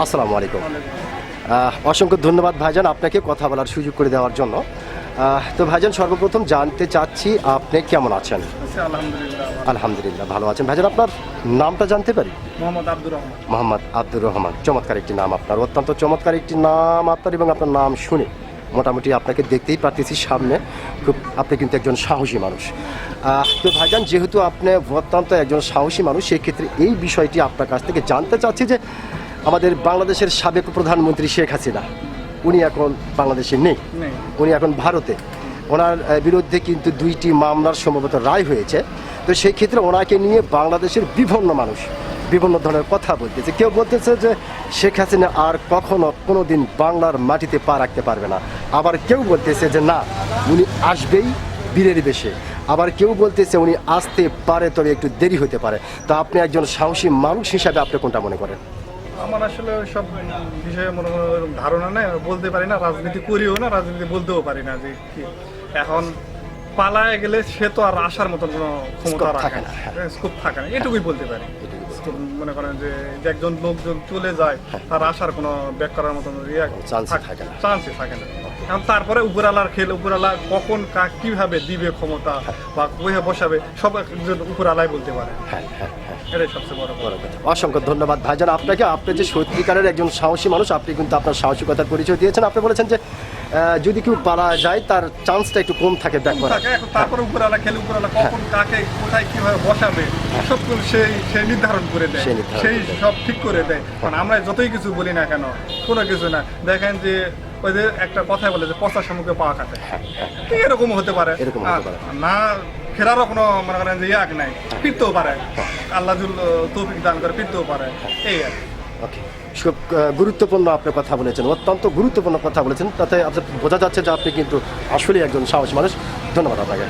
আসসালামু আলাইকুম। অসংখ্য ধন্যবাদ ভাইজান আপনাকে কথা বলার সুযোগ করে দেওয়ার জন্য। তো ভাইজান সর্বপ্রথম জানতে চাচ্ছি আপনি কেমন আছেন? আলহামদুলিল্লাহ। আলহামদুলিল্লাহ ভালো আছেন। ভাইজান আপনার নামটা জানতে পারি? মোহাম্মদ আব্দুর রহমান। মোহাম্মদ আব্দুর রহমান, চমৎকার একটি নাম আপনার, অত্যন্ত চমৎকার একটি নাম আপনার। এবং আপনার নাম শুনে মোটামুটি আপনাকে দেখতেই পারতেছি সামনে, খুব আপনি কিন্তু একজন সাহসী মানুষ। তো ভাইজান যেহেতু আপনি অত্যন্ত একজন সাহসী মানুষ, সেক্ষেত্রে এই বিষয়টি আপনার কাছ থেকে জানতে চাচ্ছি যে আমাদের বাংলাদেশের সাবেক প্রধানমন্ত্রী শেখ হাসিনা, উনি এখন বাংলাদেশে নেই, উনি এখন ভারতে। ওনার বিরুদ্ধে কিন্তু 2টি মামলার সম্ভবত রায় হয়েছে। তো সেই ক্ষেত্রে ওনাকে নিয়ে বাংলাদেশের বিভিন্ন মানুষ বিভিন্ন ধরনের কথা বলতেছে। কেউ বলতেছে যে শেখ হাসিনা আর কখনো কোনো দিন বাংলার মাটিতে পা রাখতে পারবে না, আবার কেউ বলতেছে যে না, উনি আসবেই বীরের বেশে, আবার কেউ বলতেছে উনি আসতে পারে তবে একটু দেরি হতে পারে। তো আপনি একজন সাহসী মানুষ হিসাবে আপনি কোনটা মনে করেন? আমার আসলে সব বিষয়ে মনে কোনো ধারণা নেই, বলতে পারি না, রাজনীতি করিও না, রাজনীতি বলতেও পারি না যে কি। এখন পালায় গেলে সে তো আর আসার মতন কোনো ক্ষমতা রাখে না, স্কোপ থাকে না, এটুকুই বলতে পারি। মনে করেন যে একজন লোকজন চলে যায়, তার আসার কোনো ব্যাক করার মতন চান্সই থাকে না। এখন তারপরে উপরালার খেল, উপরালা কখন কিভাবে দিবে ক্ষমতা বা কোথায় বসাবে, সব একজন উপরালাই বলতে পারে। এটাই সবচেয়ে বড় কথা। অসংখ্য ধন্যবাদ ভাইজান আপনাকে। আপনি যে সত্যিকারের একজন সাহসী মানুষ, আপনি কিন্তু আপনার সাহসিকতার পরিচয় দিয়েছেন। আপনি বলেছেন যে যদি কেউ পালা যায় তার চান্সটা একটু কম থাকে ব্যাক করার। তারপরে উপরালা খেলে, উপরালা কখন কাকে কোথায় কিভাবে বসাবে সব সে নির্ধারণ করে দেয়, সেই সব ঠিক করে দেয়। কারণ আমরা যতই কিছু বলি না কেন, কোনো কিছু না। দেখেন যে ওই যে একটা কথাই বলে যে পচা শামুকে পাওয়া কাটে, এরকম হতে পারে না, ফেরারও কোনো মনে করেন যে ইয়াক নাই, ফিরতেও পারে, আল্লাহ তৌফিক দান করে ফিরতেও পারে, এই আর। ওকে, খুব গুরুত্বপূর্ণ আপনি কথা বলেছেন, অত্যন্ত গুরুত্বপূর্ণ কথা বলেছেন। তাতে বোঝা যাচ্ছে যে আপনি কিন্তু আসলেই একজন সাহসী মানুষ। ধন্যবাদ আপনাকে।